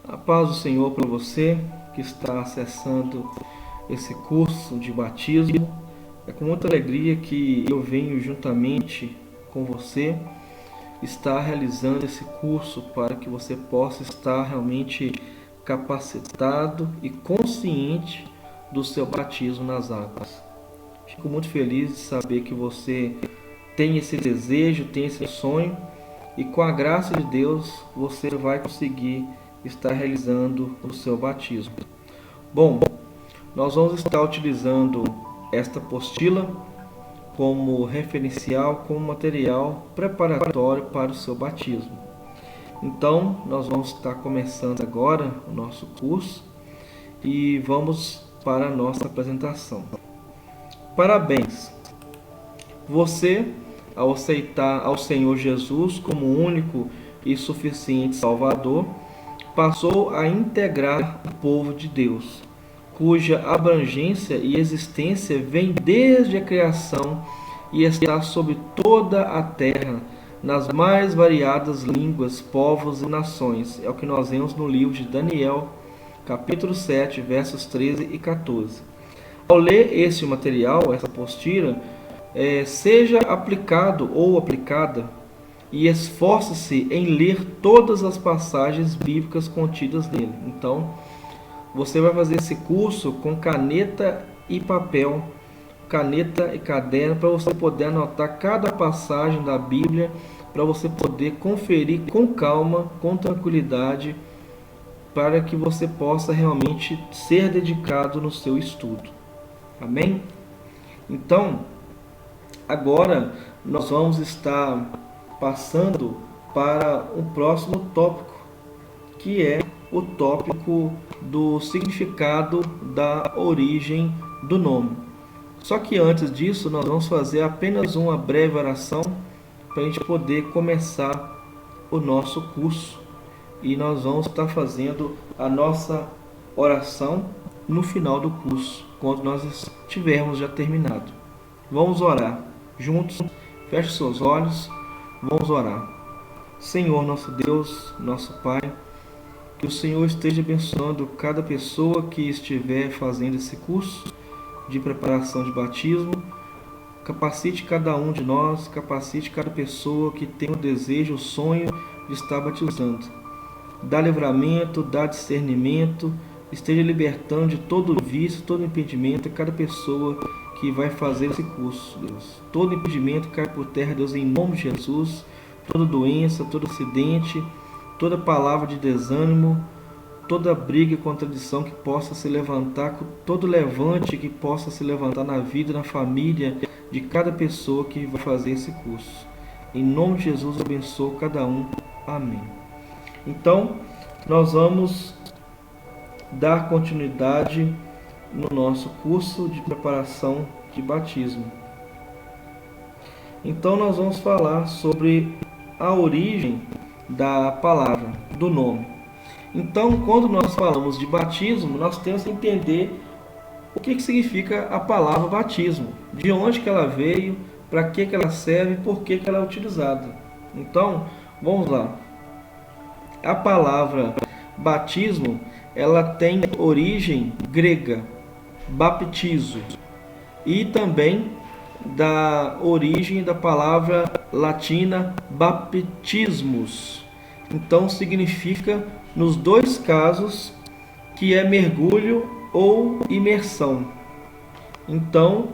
A paz do Senhor para você que está acessando esse curso de batismo. É com muita alegria que eu venho juntamente com você estar realizando esse curso para que você possa estar realmente capacitado e consciente do seu batismo nas águas. Fico muito feliz de saber que você tem esse desejo, tem esse sonho e com a graça de Deus você vai conseguir estar realizando o seu batismo. Bom, nós vamos estar utilizando esta apostila como referencial, como material preparatório para o seu batismo. Então, nós vamos estar começando agora o nosso curso e vamos para a nossa apresentação. Parabéns! Você, ao aceitar ao Senhor Jesus como único e suficiente Salvador, passou a integrar o povo de Deus, cuja abrangência e existência vem desde a criação e está sobre toda a terra, nas mais variadas línguas, povos e nações. É o que nós vemos no livro de Daniel, capítulo 7, versos 13 e 14. Ao ler esse material, essa apostila, seja aplicado ou aplicada e esforce-se em ler todas as passagens bíblicas contidas nele. Então, você vai fazer esse curso com caneta e papel, caneta e caderno, para você poder anotar cada passagem da Bíblia, para você poder conferir com calma, com tranquilidade, para que você possa realmente ser dedicado no seu estudo. Amém? Então, agora nós vamos estar passando para o próximo tópico, que é o tópico do significado da origem do nome. Só que antes disso, nós vamos fazer apenas uma breve oração para a gente poder começar o nosso curso. E nós vamos estar fazendo a nossa oração no final do curso, quando nós estivermos já terminado. Vamos orar juntos. Feche seus olhos. Vamos orar. Senhor, nosso Deus, nosso Pai, que o Senhor esteja abençoando cada pessoa que estiver fazendo esse curso de preparação de batismo. Capacite cada um de nós, capacite cada pessoa que tem o desejo, o sonho de estar batizando. Dá livramento, dá discernimento, esteja libertando de todo vício, todo impedimento a cada pessoa que vai fazer esse curso, Deus. Todo impedimento cai por terra, Deus, em nome de Jesus. Toda doença, todo acidente, toda palavra de desânimo, toda briga e contradição que possa se levantar, todo levante que possa se levantar na vida, na família de cada pessoa que vai fazer esse curso. Em nome de Jesus, abençoe cada um. Amém. Então, nós vamos dar continuidade no nosso curso de preparação de batismo. Então nós vamos falar sobre a origem da palavra, do nome. Então, quando nós falamos de batismo, nós temos que entender o que significa a palavra batismo, de onde que ela veio, para que ela serve e por que ela é utilizada. Então, vamos lá. A palavra batismo, ela tem origem grega, baptizo, e também da origem da palavra latina baptismus. Então significa, nos dois casos, que é mergulho ou imersão. Então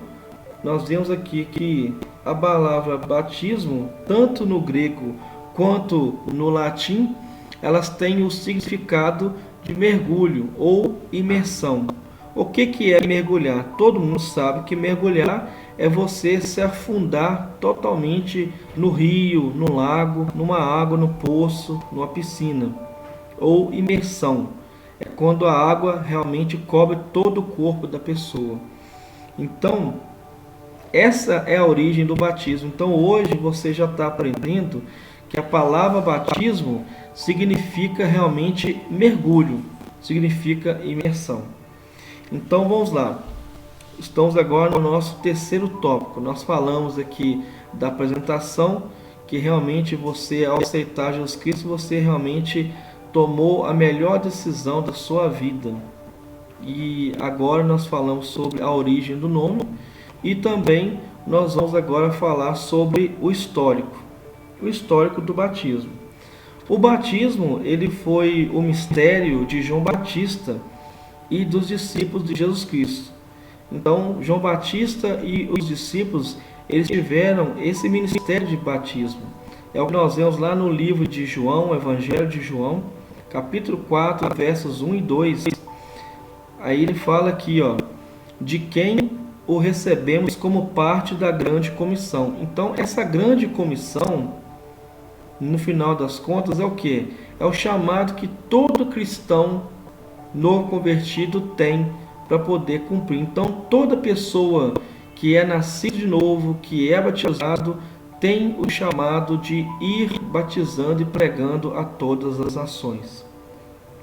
nós vemos aqui que a palavra batismo, tanto no grego quanto no latim, elas têm o significado de mergulho ou imersão. O que é mergulhar? Todo mundo sabe que mergulhar é você se afundar totalmente no rio, no lago, numa água, no poço, numa piscina. Ou imersão é quando a água realmente cobre todo o corpo da pessoa. Então, essa é a origem do batismo. Então, hoje você já está aprendendo que a palavra batismo significa realmente mergulho, significa imersão. Então vamos lá, estamos agora no nosso terceiro tópico. Nós falamos aqui da apresentação, que realmente você, ao aceitar Jesus Cristo, você realmente tomou a melhor decisão da sua vida. E agora nós falamos sobre a origem do nome e também nós vamos agora falar sobre o histórico do batismo. O batismo, ele foi o mistério de João Batista e dos discípulos de Jesus Cristo. Então, João Batista e os discípulos, eles tiveram esse ministério de batismo. É o que nós vemos lá no livro de João, Evangelho de João, capítulo 4, versos 1 e 2. Aí ele fala aqui, de quem o recebemos como parte da grande comissão. Então, essa grande comissão, no final das contas, é o quê? É o chamado que todo cristão novo convertido tem para poder cumprir. Então, toda pessoa que é nascido de novo, que é batizado, tem o chamado de ir batizando e pregando a todas as nações.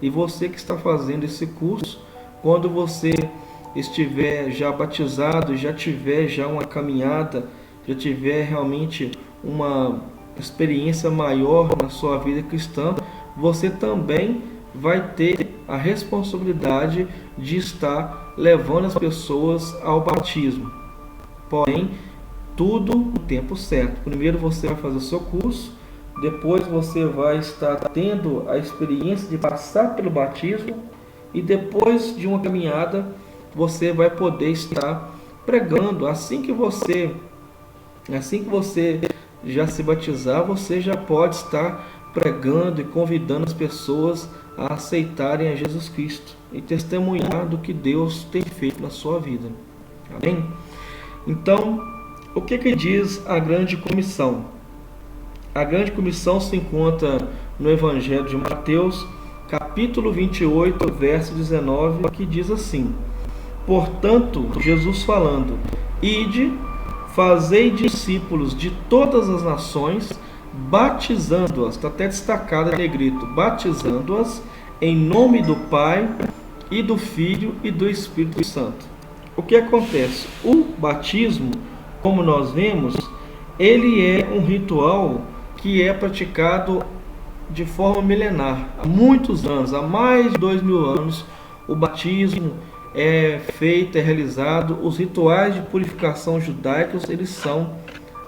E você que está fazendo esse curso, quando você estiver já batizado, já tiver já uma caminhada, já tiver realmente uma experiência maior na sua vida cristã, você também vai ter a responsabilidade de estar levando as pessoas ao batismo. Porém, tudo no tempo certo. Primeiro você vai fazer o seu curso, depois você vai estar tendo a experiência de passar pelo batismo e depois de uma caminhada você vai poder estar pregando. Assim que você já se batizar, você já pode estar pregando e convidando as pessoas a aceitarem a Jesus Cristo e testemunhar do que Deus tem feito na sua vida. Amém? Então, o que diz a grande comissão? A grande comissão se encontra no Evangelho de Mateus, capítulo 28, verso 19, que diz assim: portanto, Jesus falando, ide, fazei discípulos de todas as nações, batizando-as, está até destacado em negrito, batizando-as em nome do Pai e do Filho e do Espírito Santo. O que acontece? O batismo, como nós vemos, ele é um ritual que é praticado de forma milenar. Há muitos anos, há mais de 2000 anos, o batismo é feito, é realizado. Os rituais de purificação judaicos, eles são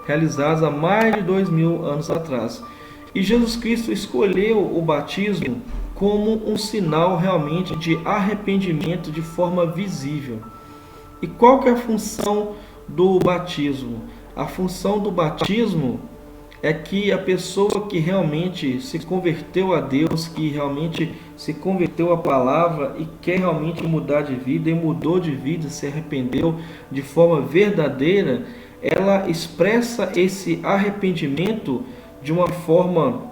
realizados há mais de 2000 anos atrás. E Jesus Cristo escolheu o batismo como um sinal realmente de arrependimento de forma visível. E qual que é a função do batismo? A função do batismo é que a pessoa que realmente se converteu a Deus, que realmente se converteu à palavra e quer realmente mudar de vida, e mudou de vida, se arrependeu de forma verdadeira, ela expressa esse arrependimento de uma forma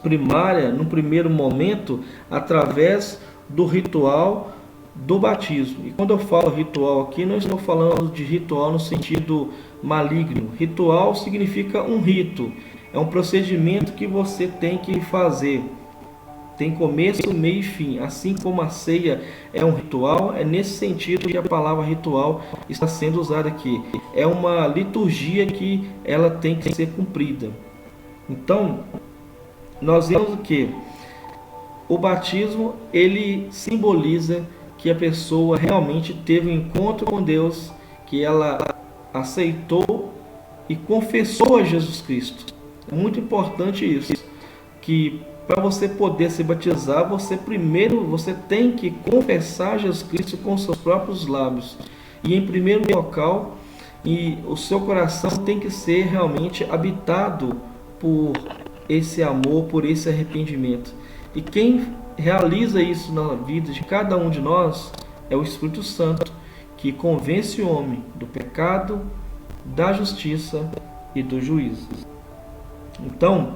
primária, no primeiro momento, através do ritual do batismo. E quando eu falo ritual aqui, não estou falando de ritual no sentido maligno. Ritual significa um rito, é um procedimento que você tem que fazer. Tem começo, meio e fim. Assim como a ceia é um ritual, é nesse sentido que a palavra ritual está sendo usada aqui. É uma liturgia que ela tem que ser cumprida. Então, nós vemos o que? O batismo, ele simboliza que a pessoa realmente teve um encontro com Deus, que ela aceitou e confessou a Jesus Cristo. É muito importante isso, que para você poder se batizar, você tem que confessar Jesus Cristo com seus próprios lábios. E em primeiro local, e o seu coração tem que ser realmente habitado por esse amor, por esse arrependimento. E quem realiza isso na vida de cada um de nós é o Espírito Santo, que convence o homem do pecado, da justiça e do juízo. Então,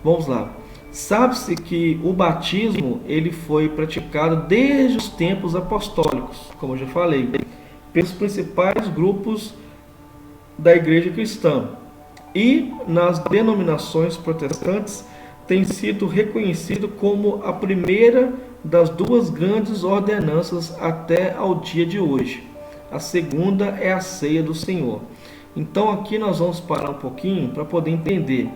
vamos lá. Sabe-se que o batismo ele foi praticado desde os tempos apostólicos, como eu já falei, pelos principais grupos da igreja cristã. E nas denominações protestantes tem sido reconhecido como a primeira das duas grandes ordenanças até ao dia de hoje. A segunda é a ceia do Senhor. Então aqui nós vamos parar um pouquinho para poder entender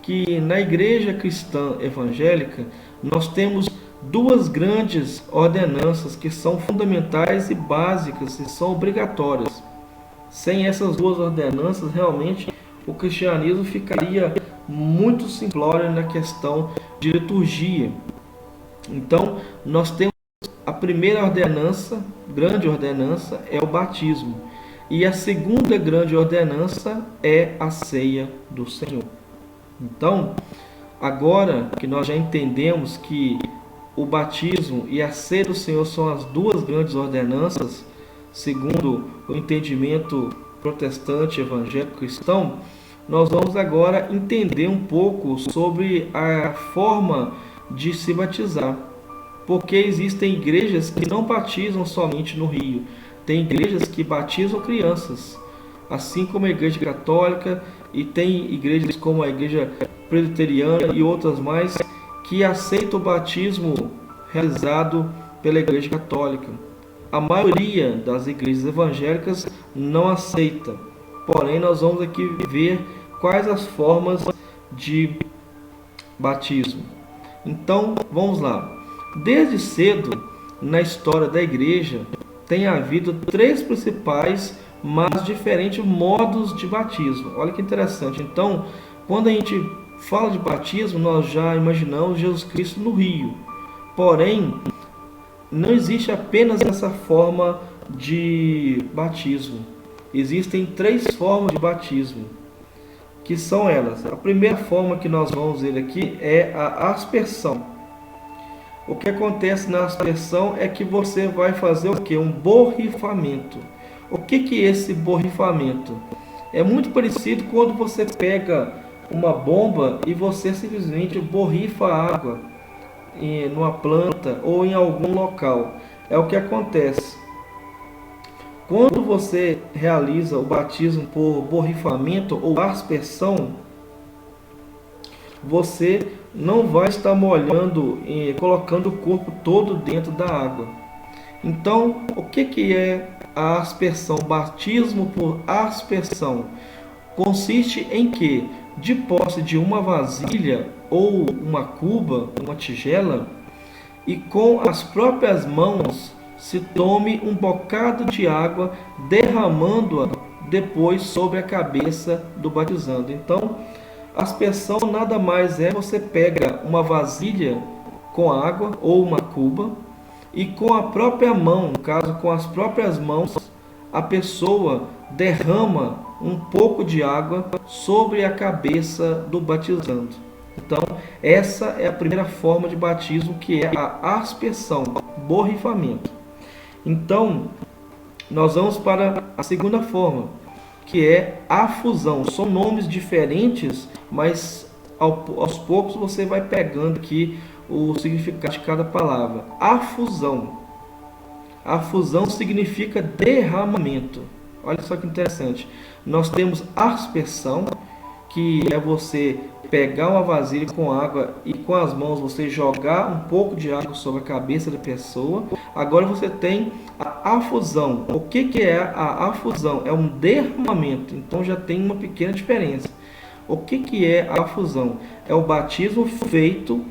que na igreja cristã evangélica nós temos duas grandes ordenanças que são fundamentais e básicas e são obrigatórias. Sem essas duas ordenanças, realmente o cristianismo ficaria muito simplório na questão de liturgia. Então, nós temos a primeira ordenança, grande ordenança, é o batismo. E a segunda grande ordenança é a ceia do Senhor. Então, agora que nós já entendemos que o batismo e a ceia do Senhor são as duas grandes ordenanças, segundo o entendimento protestante, evangélico, cristão, nós vamos agora entender um pouco sobre a forma de se batizar. Porque existem igrejas que não batizam somente no rio. Tem igrejas que batizam crianças, assim como a Igreja Católica, e tem igrejas como a Igreja Presbiteriana e outras mais, que aceitam o batismo realizado pela Igreja Católica. A maioria das igrejas evangélicas não aceita. Porém, nós vamos aqui ver quais as formas de batismo. Então, vamos lá. Desde cedo, na história da igreja, tem havido três principais, mas diferentes modos de batismo. Olha que interessante. Então, quando a gente fala de batismo, nós já imaginamos Jesus Cristo no rio. Porém, não existe apenas essa forma de batismo. Existem três formas de batismo, que são elas. A primeira forma que nós vamos ver aqui é a aspersão. O que acontece na aspersão é que você vai fazer o que? Um borrifamento. O que é esse borrifamento? É muito parecido quando você pega uma bomba e você simplesmente borrifa água numa planta ou em algum local. É o que acontece. Quando você realiza o batismo por borrifamento ou aspersão, você não vai estar molhando e colocando o corpo todo dentro da água. Então, o que é a aspersão? Batismo por aspersão consiste em que, de posse de uma vasilha ou uma cuba, uma tigela, e com as próprias mãos se tome um bocado de água, derramando-a depois sobre a cabeça do batizando. Então, aspersão nada mais é, você pega uma vasilha com água ou uma cuba e com a própria mão, no caso com as próprias mãos, a pessoa derrama um pouco de água sobre a cabeça do batizando. Então, essa é a primeira forma de batismo, que é a aspersão, borrifamento. Então, nós vamos para a segunda forma, que é a fusão. São nomes diferentes, mas aos poucos você vai pegando aqui o significado de cada palavra. A fusão. A fusão significa derramamento. Olha só que interessante. Nós temos aspersão, que é você pegar uma vasilha com água e com as mãos você jogar um pouco de água sobre a cabeça da pessoa. Agora você tem a afusão. O que é a afusão? É um derramamento. Então já tem uma pequena diferença. O que é a afusão? É o batismo feito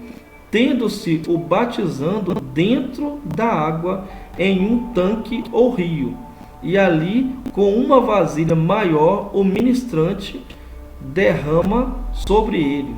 tendo-se o batizando dentro da água em um tanque ou rio. E ali, com uma vasilha maior, o ministrante derrama sobre ele,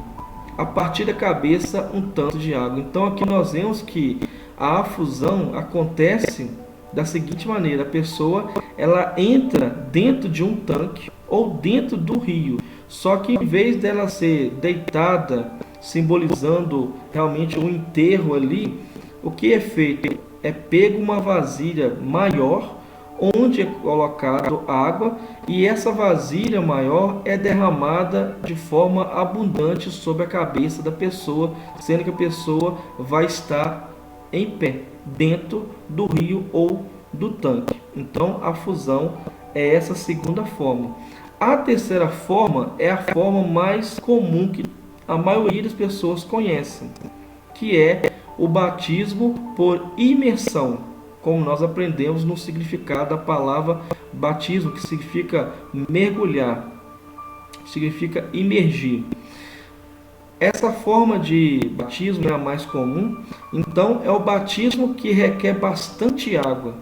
a partir da cabeça, um tanto de água. Então aqui nós vemos que a afusão acontece da seguinte maneira: a pessoa ela entra dentro de um tanque ou dentro do rio, só que em vez dela ser deitada, simbolizando realmente um enterro ali, o que é feito? É pego uma vasilha maior, onde é colocado água, e essa vasilha maior é derramada de forma abundante sobre a cabeça da pessoa, sendo que a pessoa vai estar em pé dentro do rio ou do tanque. Então a fusão é essa segunda forma. A terceira forma é a forma mais comum que a maioria das pessoas conhecem, que é o batismo por imersão, como nós aprendemos no significado da palavra batismo, que significa mergulhar, significa imergir. Essa forma de batismo é a mais comum, então é o batismo que requer bastante água.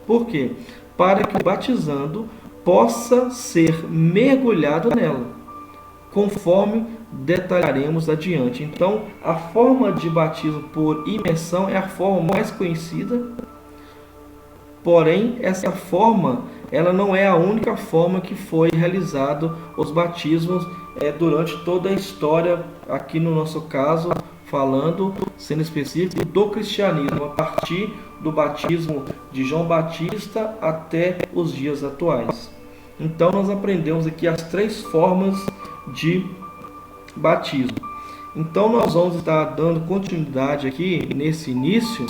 Por quê? Para que o batizando possa ser mergulhado nela, conforme detalharemos adiante. Então, a forma de batismo por imersão é a forma mais conhecida, porém, essa forma ela não é a única forma que foi realizado os batismos durante toda a história, aqui no nosso caso, falando, sendo específico, do cristianismo, a partir do batismo de João Batista até os dias atuais. Então, nós aprendemos aqui as 3 formas de batismo. Então, nós vamos estar dando continuidade aqui nesse início,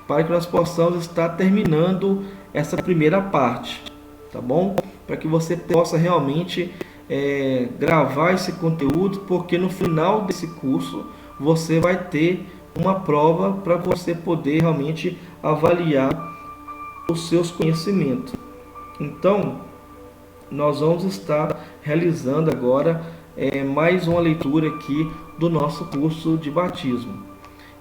para que nós possamos estar terminando essa primeira parte, tá bom? Para que você possa realmente gravar esse conteúdo, porque no final desse curso você vai ter uma prova para você poder realmente avaliar os seus conhecimentos. Então, nós vamos estar realizando agora mais uma leitura aqui do nosso curso de batismo.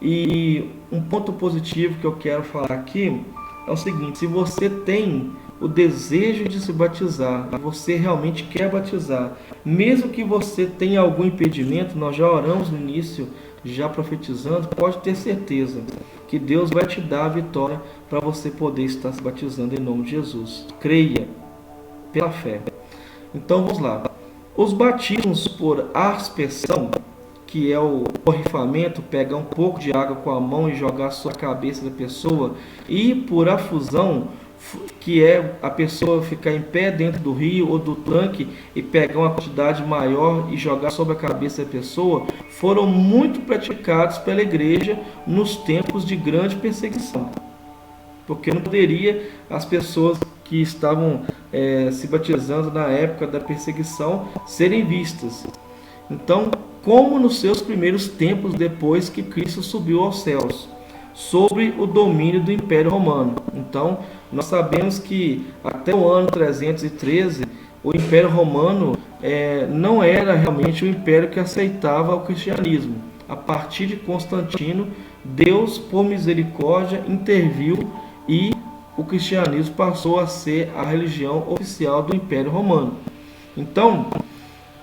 E um ponto positivo que eu quero falar aqui é o seguinte: se você tem o desejo de se batizar, você realmente quer batizar, mesmo que você tenha algum impedimento, nós já oramos no início, já profetizando, pode ter certeza que Deus vai te dar a vitória para você poder estar se batizando em nome de Jesus. Creia pela fé. Então vamos lá. Os batismos por aspersão, que é o borrifamento, pegar um pouco de água com a mão e jogar sobre a cabeça da pessoa, e por afusão, que é a pessoa ficar em pé dentro do rio ou do tanque e pegar uma quantidade maior e jogar sobre a cabeça da pessoa, foram muito praticados pela igreja nos tempos de grande perseguição. Porque não poderia as pessoas que estavam se batizando na época da perseguição serem vistas. Então, como nos seus primeiros tempos depois que Cristo subiu aos céus, sobre o domínio do Império Romano. Então, nós sabemos que até o ano 313, o Império Romano não era realmente o império que aceitava o cristianismo. A partir de Constantino, Deus, por misericórdia, interviu e o cristianismo passou a ser a religião oficial do Império Romano. Então,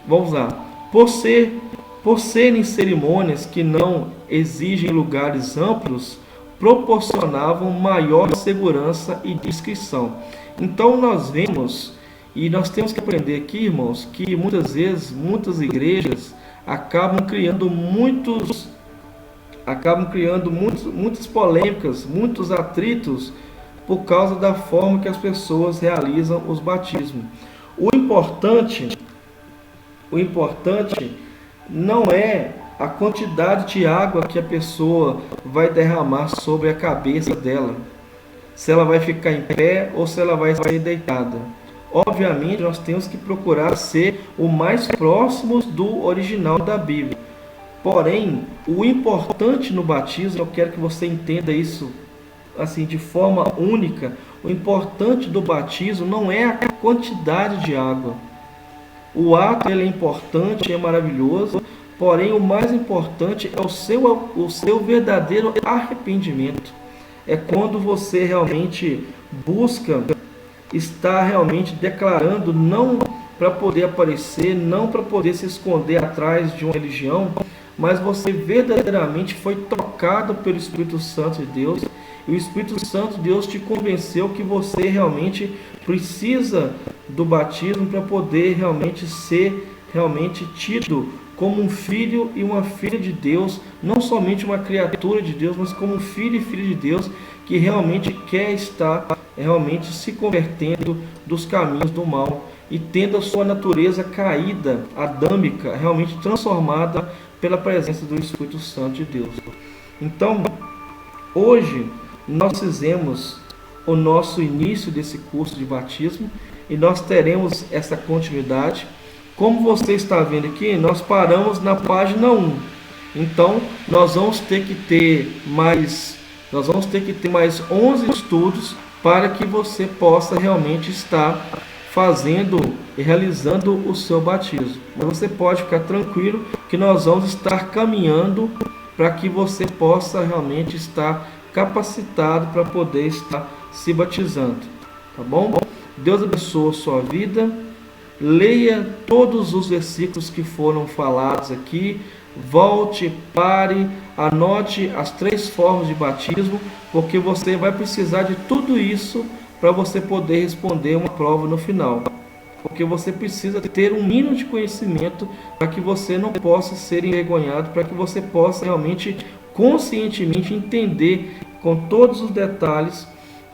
vamos lá. Por serem cerimônias que não exigem lugares amplos, proporcionavam maior segurança e discrição. Então nós vemos, e nós temos que aprender aqui, irmãos, que muitas vezes, muitas igrejas acabam criando muitas polêmicas, muitos atritos, por causa da forma que as pessoas realizam os batismos. O importante não é a quantidade de água que a pessoa vai derramar sobre a cabeça dela, se ela vai ficar em pé ou se ela vai sair deitada. Obviamente, nós temos que procurar ser o mais próximos do original da Bíblia. Porém, o importante no batismo, eu quero que você entenda isso assim de forma única, o importante do batismo não é a quantidade de água. O ato ele é importante, é maravilhoso, porém o mais importante é o seu verdadeiro arrependimento. É quando você realmente busca estar realmente declarando, não para poder aparecer, não para poder se esconder atrás de uma religião, mas você verdadeiramente foi tocado pelo Espírito Santo de Deus, e o Espírito Santo de Deus te convenceu que você realmente precisa do batismo para poder realmente ser tido como um filho e uma filha de Deus, não somente uma criatura de Deus, mas como um filho e filha de Deus que realmente quer estar se convertendo dos caminhos do mal e tendo a sua natureza caída, adâmica, realmente transformada pela presença do Espírito Santo de Deus. Então, hoje nós fizemos o nosso início desse curso de batismo e nós teremos essa continuidade. Como você está vendo aqui, nós paramos na página 1. Então, nós vamos ter que ter mais 11 estudos para que você possa realmente estar fazendo e realizando o seu batismo. Mas você pode ficar tranquilo, que nós vamos estar caminhando para que você possa realmente estar capacitado para poder estar se batizando, tá bom? Deus abençoe a sua vida. Leia todos os versículos que foram falados aqui. Volte, pare, anote as 3 formas de batismo, porque você vai precisar de tudo isso para você poder responder uma prova no final. Porque você precisa ter um mínimo de conhecimento para que você não possa ser envergonhado, para que você possa realmente, conscientemente entender com todos os detalhes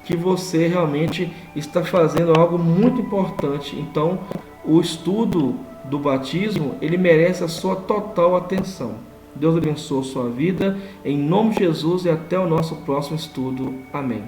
que você realmente está fazendo algo muito importante. Então, o estudo do batismo, ele merece a sua total atenção. Deus abençoe a sua vida, em nome de Jesus, e até o nosso próximo estudo. Amém.